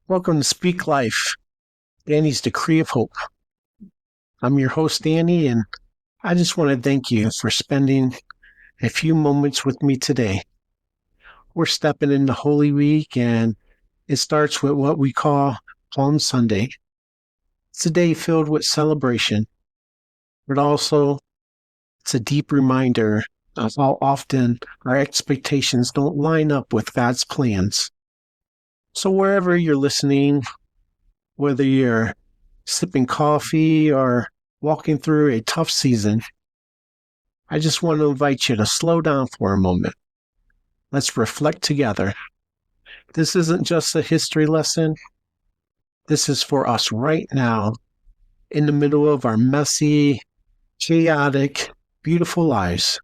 Welcome to Speak Life, Danny's Decree of Hope. I'm your host, Danny, and I just want to thank you for spending a few moments with me today. We're stepping into Holy Week, and it starts with what we call Palm Sunday. It's a day filled with celebration, but also it's a deep reminder of how often our expectations don't line up with God's plans. So wherever you're listening, whether you're sipping coffee or walking through a tough season, I just want to invite you to slow down for a moment. Let's reflect together. This isn't just a history lesson. This is for us right now, in the middle of our messy, chaotic, beautiful lives.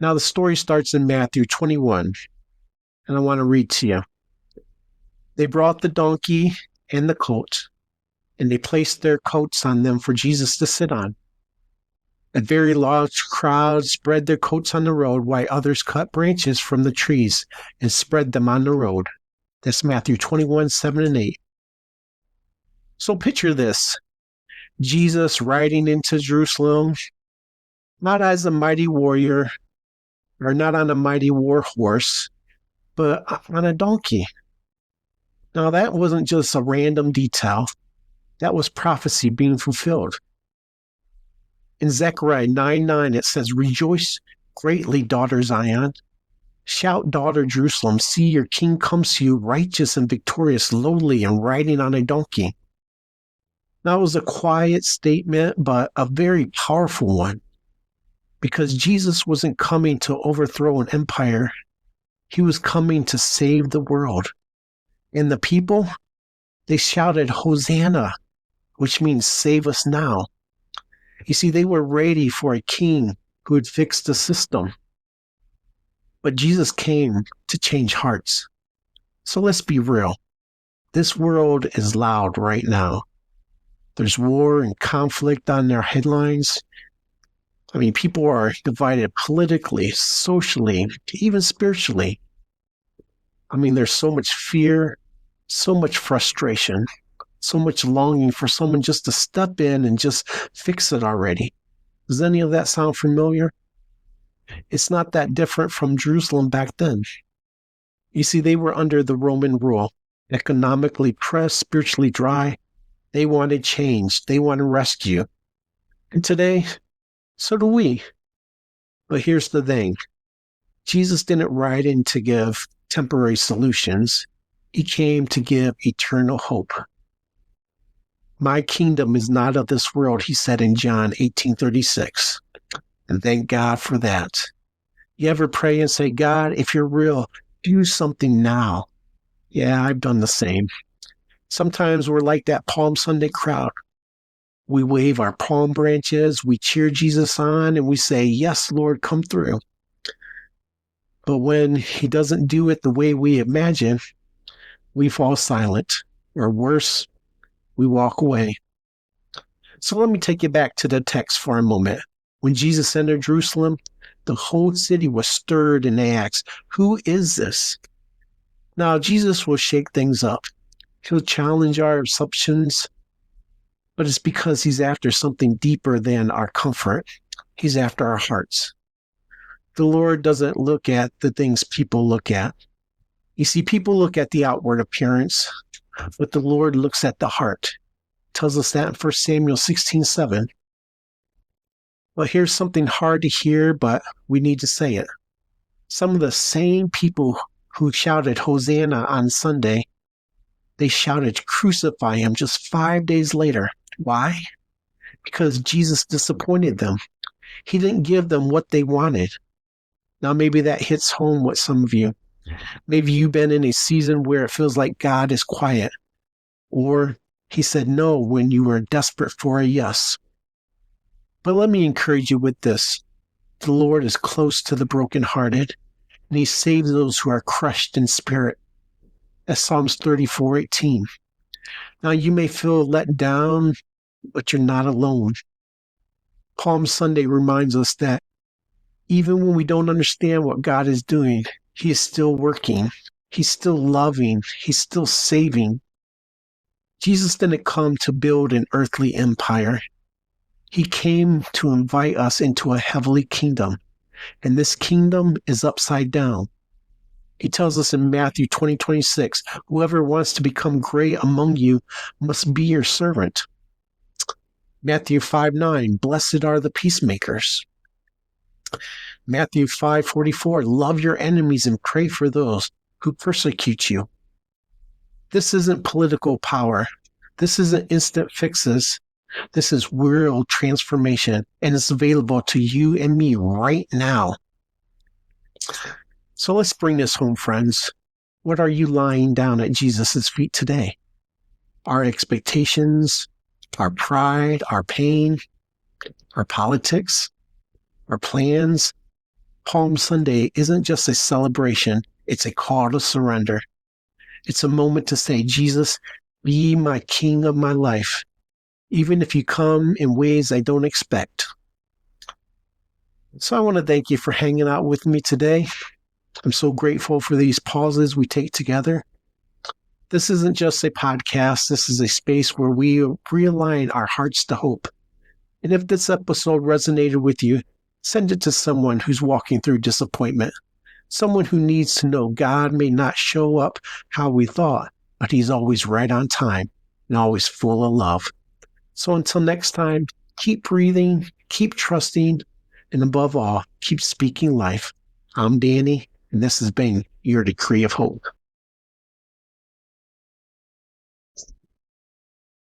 Now, the story starts in Matthew 21, and I want to read to you. They brought the donkey and the colt, and they placed their coats on them for Jesus to sit on. A very large crowd spread their coats on the road, while others cut branches from the trees and spread them on the road. That's Matthew 21, 7 and 8. So picture this. Jesus riding into Jerusalem, not as a mighty warrior, or not on a mighty war horse, but on a donkey. Now that wasn't just a random detail. That was prophecy being fulfilled. In Zechariah 9:9, it says, "Rejoice greatly, daughter Zion. Shout, daughter Jerusalem. See, your king comes to you, righteous and victorious, lowly and riding on a donkey." That was a quiet statement, but a very powerful one. Because Jesus wasn't coming to overthrow an empire. He was coming to save the world. And the people, they shouted, "Hosanna," which means save us now. You see, they were ready for a king who would fix the system. But Jesus came to change hearts. So let's be real. This world is loud right now. There's war and conflict on their headlines. I mean, people are divided politically, socially, even spiritually. I mean, there's so much fear, so much frustration, so much longing for someone just to step in and just fix it already. Does any of that sound familiar? It's not that different from Jerusalem back then. You see, they were under the Roman rule, economically pressed, spiritually dry. They wanted change. They wanted rescue. And today, so do we. But here's the thing. Jesus didn't ride in to give temporary solutions. He came to give eternal hope. My kingdom is not of this world, he said in John 18:36. And thank God for that. You ever pray and say, "God, if you're real, do something now"? Yeah, I've done the same. Sometimes we're like that Palm Sunday crowd. We wave our palm branches, we cheer Jesus on, and we say, "Yes, Lord, come through." But when he doesn't do it the way we imagine, we fall silent, or worse, we walk away. So let me take you back to the text for a moment. When Jesus entered Jerusalem, the whole city was stirred and they asked, "Who is this?" Now, Jesus will shake things up. He'll challenge our assumptions, but it's because he's after something deeper than our comfort. He's after our hearts. The Lord doesn't look at the things people look at. You see, people look at the outward appearance, but the Lord looks at the heart. It tells us that in 1 Samuel 16:7. Well, here's something hard to hear, but we need to say it. Some of the same people who shouted Hosanna on Sunday, they shouted crucify him just 5 days later. Why? Because Jesus disappointed them. He didn't give them what they wanted. Now, maybe that hits home with some of you. Maybe you've been in a season where it feels like God is quiet, or he said no when you were desperate for a yes. But let me encourage you with this. The Lord is close to the brokenhearted, and he saves those who are crushed in spirit. That's Psalms 34:18. Now, you may feel let down, but you're not alone. Palm Sunday reminds us that even when we don't understand what God is doing, he is still working. He's still loving. He's still saving. Jesus didn't come to build an earthly empire. He came to invite us into a heavenly kingdom, and this kingdom is upside down. He tells us in Matthew 20:26, whoever wants to become great among you must be your servant. Matthew 5:9, blessed are the peacemakers. Matthew 5:44, love your enemies and pray for those who persecute you. This isn't political power. This isn't instant fixes. This is real transformation, and it's available to you and me right now. So let's bring this home, friends. What are you lying down at Jesus' feet today? Our expectations, our pride, our pain, our politics, our plans. Palm Sunday isn't just a celebration, it's a call to surrender. It's a moment to say, Jesus, be my king of my life, even if you come in ways I don't expect. So I want to thank you for hanging out with me today. I'm so grateful for these pauses we take together. This isn't just a podcast. This is a space where we realign our hearts to hope. And if this episode resonated with you, send it to someone who's walking through disappointment. Someone who needs to know God may not show up how we thought, but he's always right on time and always full of love. So until next time, keep breathing, keep trusting, and above all, keep speaking life. I'm Danny, and this has been your Decree of Hope.